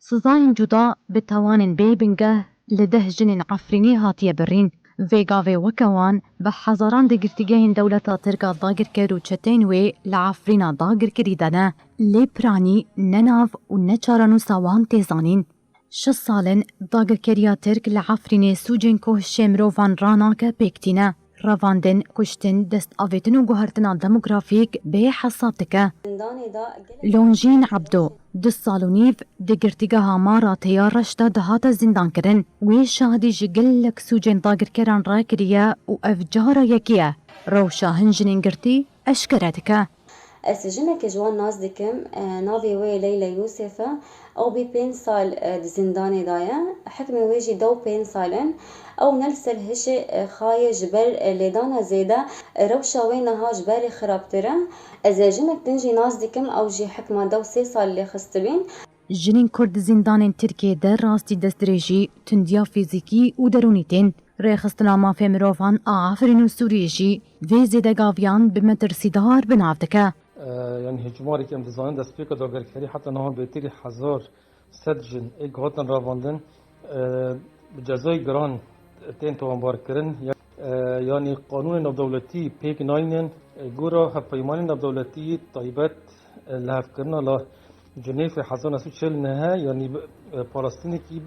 سزاين جدا بتوان بيبنگه لده جنين عفريني هاتيه برين ویگاوی وکوان به حزاران دگرتیگهین دولتا ترکا داگر کرو چتین وی لعفرینا داگر کری دانه لی پرانی نناف و نچارانو ساوان تیزانین. 6 سالن داگر کریا ترک لعفرینه سوجن که شمروان رانا که پیکتینه. رواندن کشتن دست آویتن و گوهرتنا دموگرافیک به حساب تکه. لونجین عبدو 2 سال و نیو دگرتیگه مارا تیار رشتا دهات زندان کرن وی شهدی جگلک سوجن داگر کران را کریه و افجارا یکیه روشا هنجنین گرتی اشکرتکه. السجنة كجوان ناس دكم نافي وي ليلى يوسف أو ب5 سال زندان دايا حكم ويجي دو 5 سالن أو نلسل هشي خاية جبر لدانا زيدا روشا وينها جبالي خرابترا السجنة تنجي ناس دكم أو جي حكمة دو 3 سال اللي خستبين. جنین کرد زندان ترکیه در راستی دستریجی تندیا فیزیکی و درونیتین ریخستنا مافی مروفان آفرین و سوریجی و زیدگاویان بمترسیدار بنافتکه. يعني هجماري كم دزانن دست بيك داگر كري حتى نهار بيتري 1000 سجن ايك هاتن راواندن بجزای گران تين توان بار کرن يعني قانون نبدولتي بيك ناينن گورا هفيمان نبدولتي طيبت لهف کرنا لا جنيف حزان اسو چل نها يعني فلسطين كي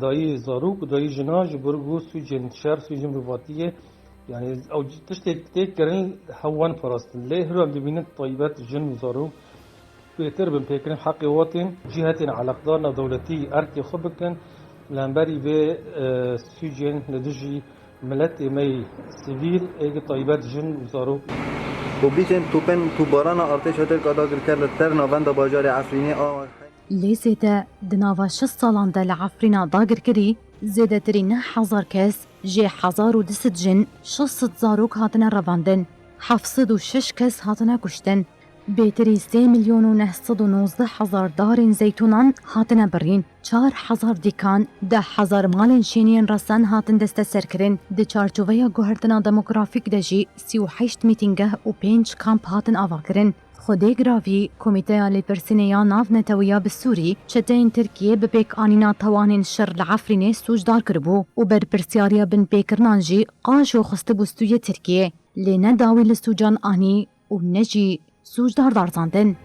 داي زاروك داي جناج برغو سجن شهر سجن رباطيه يعني او تشتي كرن هوان فلسطين ليه هرم دبينت طيبات جن وزارو بيتر بمبيكرن حق وطن جهة على قدرنا دولتي اركي خبكن لامبري في سجن لدجي ملتي مي سيفيل ايجي طيبات جن وزارو وبيجن توبن توبارانا ارتش هتل قداغر كرل ترنا بند باجار عفريني لیسیده دناوا 6 سالان ده لعفرینا داگر کری زیده ترین 1000 کس جه 1200 جن 600 زاروک هاتنه رواندن 706 کس هاتنه کشتن بهتری 3,919,000 دارین زیتونان هاتنه برین 4,000 دیکان 10,000 مالن شینین رسن هاتن دست سرکرین ده چارچوبه گوهرتنا دموگرافیک دجی 38 میتینگه و 5 کامپ هاتن آوا کرن خودی گراوی کمیته لیپرسینیا ناف نتویا بسوری چتین ترکیه بپیک آنینا توانین شر لعفرینه سوجدار کربو و بر پرسیاریا بن پیکرنانجی قاش و خسته بستوی ترکیه لینه داوی لسوجان آنی و نجی سوجدار دارزاندن.